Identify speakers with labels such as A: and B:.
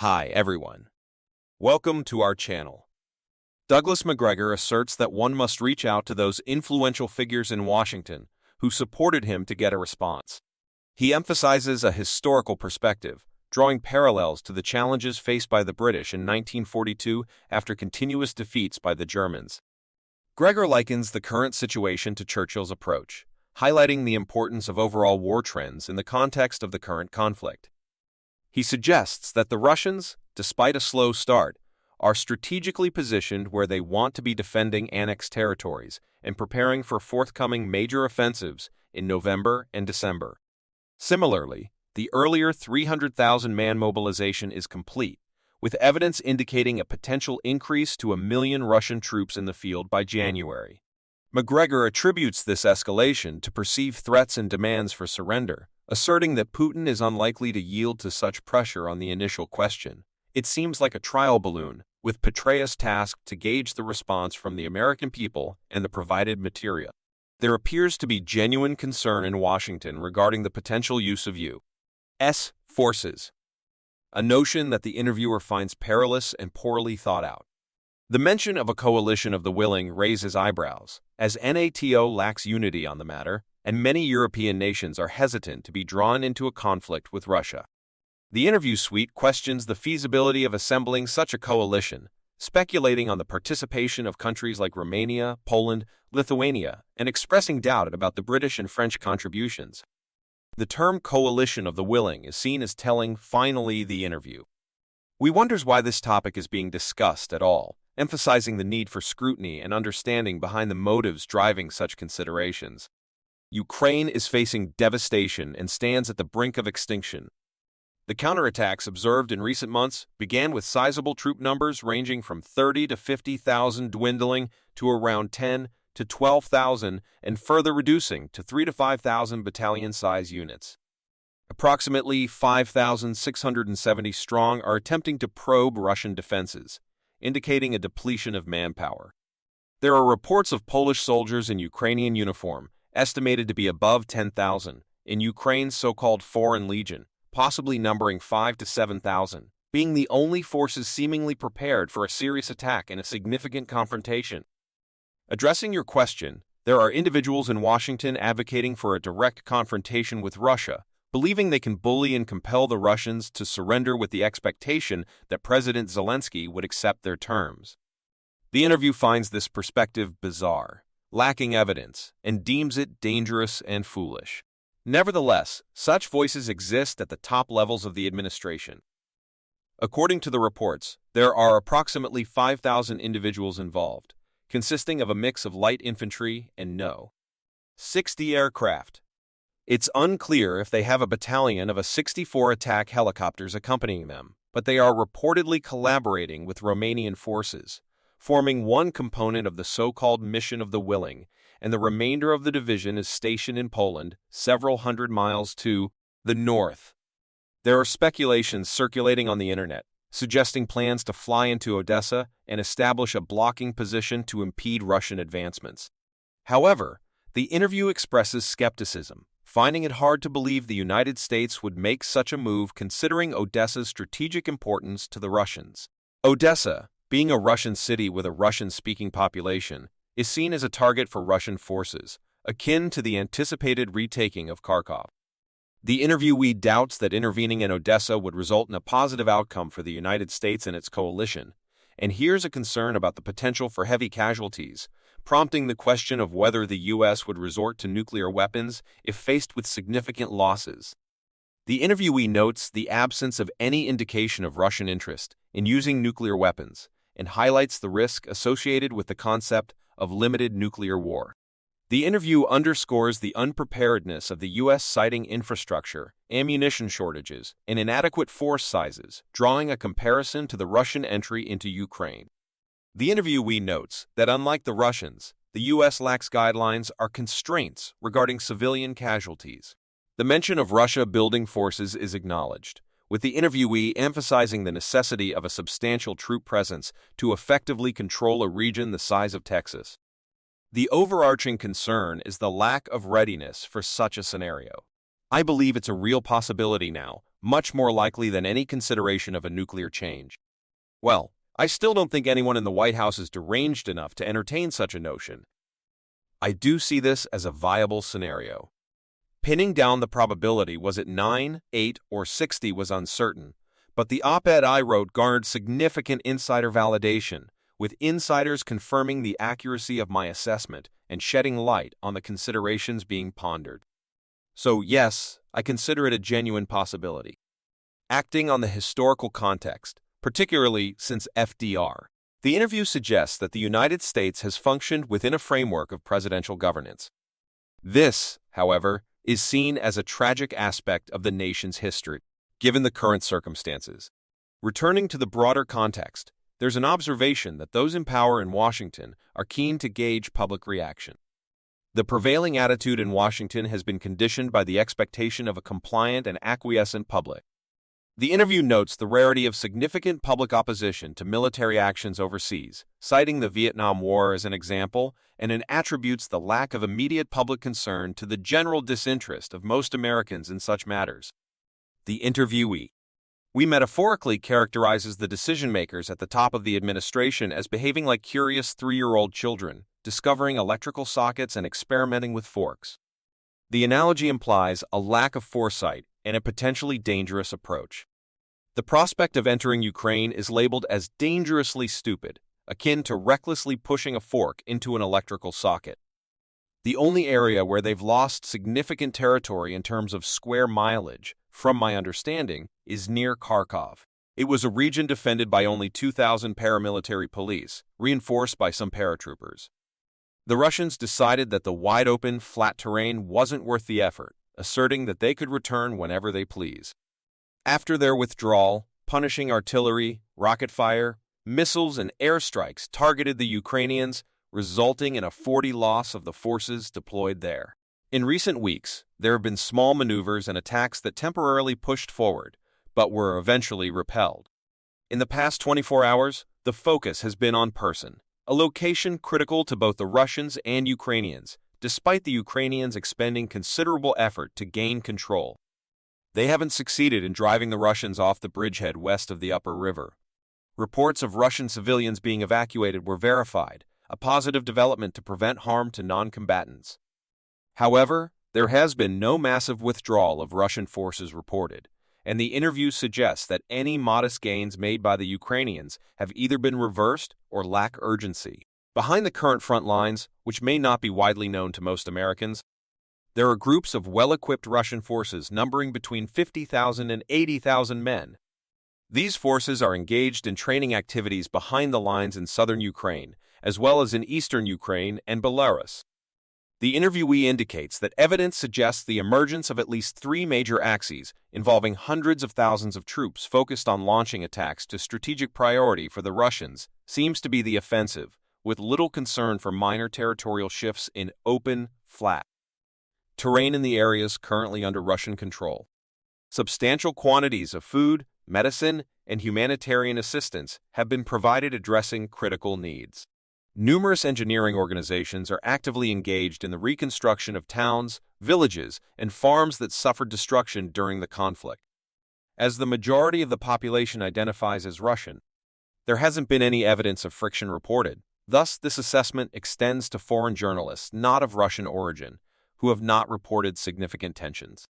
A: Hi, everyone. Welcome to our channel. Douglas Macgregor asserts that one must reach out to those influential figures in Washington who supported him to get a response. He emphasizes a historical perspective, drawing parallels to the challenges faced by the British in 1942 after continuous defeats by the Germans. Gregor likens the current situation to Churchill's approach, highlighting the importance of overall war trends in the context of the current conflict. He suggests that the Russians, despite a slow start, are strategically positioned where they want to be defending annexed territories and preparing for forthcoming major offensives in November and December. Similarly, the earlier 300,000-man mobilization is complete, with evidence indicating a potential increase to 1 million Russian troops in the field by January. Macgregor attributes this escalation to perceived threats and demands for surrender, asserting that Putin is unlikely to yield to such pressure on the initial question. It seems like a trial balloon, with Petraeus tasked to gauge the response from the American people and the provided material. There appears to be genuine concern in Washington regarding the potential use of U.S. forces, a notion that the interviewer finds perilous and poorly thought out. The mention of a coalition of the willing raises eyebrows, as NATO lacks unity on the matter, and many European nations are hesitant to be drawn into a conflict with Russia. The interview suite questions the feasibility of assembling such a coalition, speculating on the participation of countries like Romania, Poland, Lithuania, and expressing doubt about the British and French contributions. The term coalition of the willing is seen as telling finally the interview. We wonders why this topic is being discussed at all, emphasizing the need for scrutiny and understanding behind the motives driving such considerations. Ukraine is facing devastation and stands at the brink of extinction. The counterattacks observed in recent months began with sizable troop numbers ranging from 30 to 50,000 dwindling to around 10 to 12,000 and further reducing to 3 to 5,000 battalion-size units. Approximately 5,670 strong are attempting to probe Russian defenses, indicating a depletion of manpower. There are reports of Polish soldiers in Ukrainian uniform, estimated to be above 10,000, in Ukraine's so-called Foreign Legion, possibly numbering 5 to 7,000, being the only forces seemingly prepared for a serious attack and a significant confrontation. Addressing your question, there are individuals in Washington advocating for a direct confrontation with Russia, believing they can bully and compel the Russians to surrender with the expectation that President Zelensky would accept their terms. The interview finds this perspective bizarre, lacking evidence, and deems it dangerous and foolish. Nevertheless, such voices exist at the top levels of the administration. According to the reports, there are approximately 5,000 individuals involved, consisting of a mix of light infantry and No. 60 aircraft. It's unclear if they have a battalion of A-64 attack helicopters accompanying them, but they are reportedly collaborating with Romanian forces, forming one component of the so-called Mission of the Willing, and the remainder of the division is stationed in Poland, several hundred miles to the north. There are speculations circulating on the internet, suggesting plans to fly into Odessa and establish a blocking position to impede Russian advancements. However, the interview expresses skepticism, finding it hard to believe the United States would make such a move considering Odessa's strategic importance to the Russians. Odessa, being a Russian city with a Russian-speaking population, is seen as a target for Russian forces, akin to the anticipated retaking of Kharkov. The interviewee doubts that intervening in Odessa would result in a positive outcome for the United States and its coalition, and hears a concern about the potential for heavy casualties, prompting the question of whether the U.S. would resort to nuclear weapons if faced with significant losses. The interviewee notes the absence of any indication of Russian interest in using nuclear weapons, and highlights the risk associated with the concept of limited nuclear war. The interview underscores the unpreparedness of the U.S. citing infrastructure, ammunition shortages, and inadequate force sizes, drawing a comparison to the Russian entry into Ukraine. The interviewee notes that unlike the Russians, the U.S. lacks guidelines or constraints regarding civilian casualties. The mention of Russia building forces is acknowledged, with the interviewee emphasizing the necessity of a substantial troop presence to effectively control a region the size of Texas. The overarching concern is the lack of readiness for such a scenario. I believe it's a real possibility now, much more likely than any consideration of a nuclear change. Well, I still don't think anyone in the White House is deranged enough to entertain such a notion. I do see this as a viable scenario. Pinning down the probability, was it 9, 8, or 60, was uncertain, but the op-ed I wrote garnered significant insider validation, with insiders confirming the accuracy of my assessment and shedding light on the considerations being pondered. So yes, I consider it a genuine possibility. Acting on the historical context, particularly since FDR, the interview suggests that the United States has functioned within a framework of presidential governance. This, however, is seen as a tragic aspect of the nation's history, given the current circumstances. Returning to the broader context, there's an observation that those in power in Washington are keen to gauge public reaction. The prevailing attitude in Washington has been conditioned by the expectation of a compliant and acquiescent public. The interview notes the rarity of significant public opposition to military actions overseas, citing the Vietnam War as an example, and it attributes the lack of immediate public concern to the general disinterest of most Americans in such matters. The interviewee. We metaphorically characterizes the decision-makers at the top of the administration as behaving like curious 3-year-old children, discovering electrical sockets and experimenting with forks. The analogy implies a lack of foresight and a potentially dangerous approach. The prospect of entering Ukraine is labeled as dangerously stupid, akin to recklessly pushing a fork into an electrical socket. The only area where they've lost significant territory in terms of square mileage, from my understanding, is near Kharkov. It was a region defended by only 2,000 paramilitary police, reinforced by some paratroopers. The Russians decided that the wide-open, flat terrain wasn't worth the effort, asserting that they could return whenever they please. After their withdrawal, punishing artillery, rocket fire, missiles, and airstrikes targeted the Ukrainians, resulting in a 40 loss of the forces deployed there. In recent weeks, there have been small maneuvers and attacks that temporarily pushed forward, but were eventually repelled. In the past 24 hours, the focus has been on Person, a location critical to both the Russians and Ukrainians, despite the Ukrainians expending considerable effort to gain control. They haven't succeeded in driving the Russians off the bridgehead west of the upper river. Reports of Russian civilians being evacuated were verified, a positive development to prevent harm to non-combatants. However, there has been no massive withdrawal of Russian forces reported, and the interview suggests that any modest gains made by the Ukrainians have either been reversed or lack urgency. Behind the current front lines, which may not be widely known to most Americans, there are groups of well-equipped Russian forces numbering between 50,000 and 80,000 men. These forces are engaged in training activities behind the lines in southern Ukraine, as well as in eastern Ukraine and Belarus. The interviewee indicates that evidence suggests the emergence of at least 3 major axes involving hundreds of thousands of troops focused on launching attacks to strategic priority for the Russians seems to be the offensive, with little concern for minor territorial shifts in open, flat terrain in the areas currently under Russian control. Substantial quantities of food, medicine, and humanitarian assistance have been provided addressing critical needs. Numerous engineering organizations are actively engaged in the reconstruction of towns, villages, and farms that suffered destruction during the conflict. As the majority of the population identifies as Russian, there hasn't been any evidence of friction reported. Thus, this assessment extends to foreign journalists not of Russian origin, who have not reported significant tensions.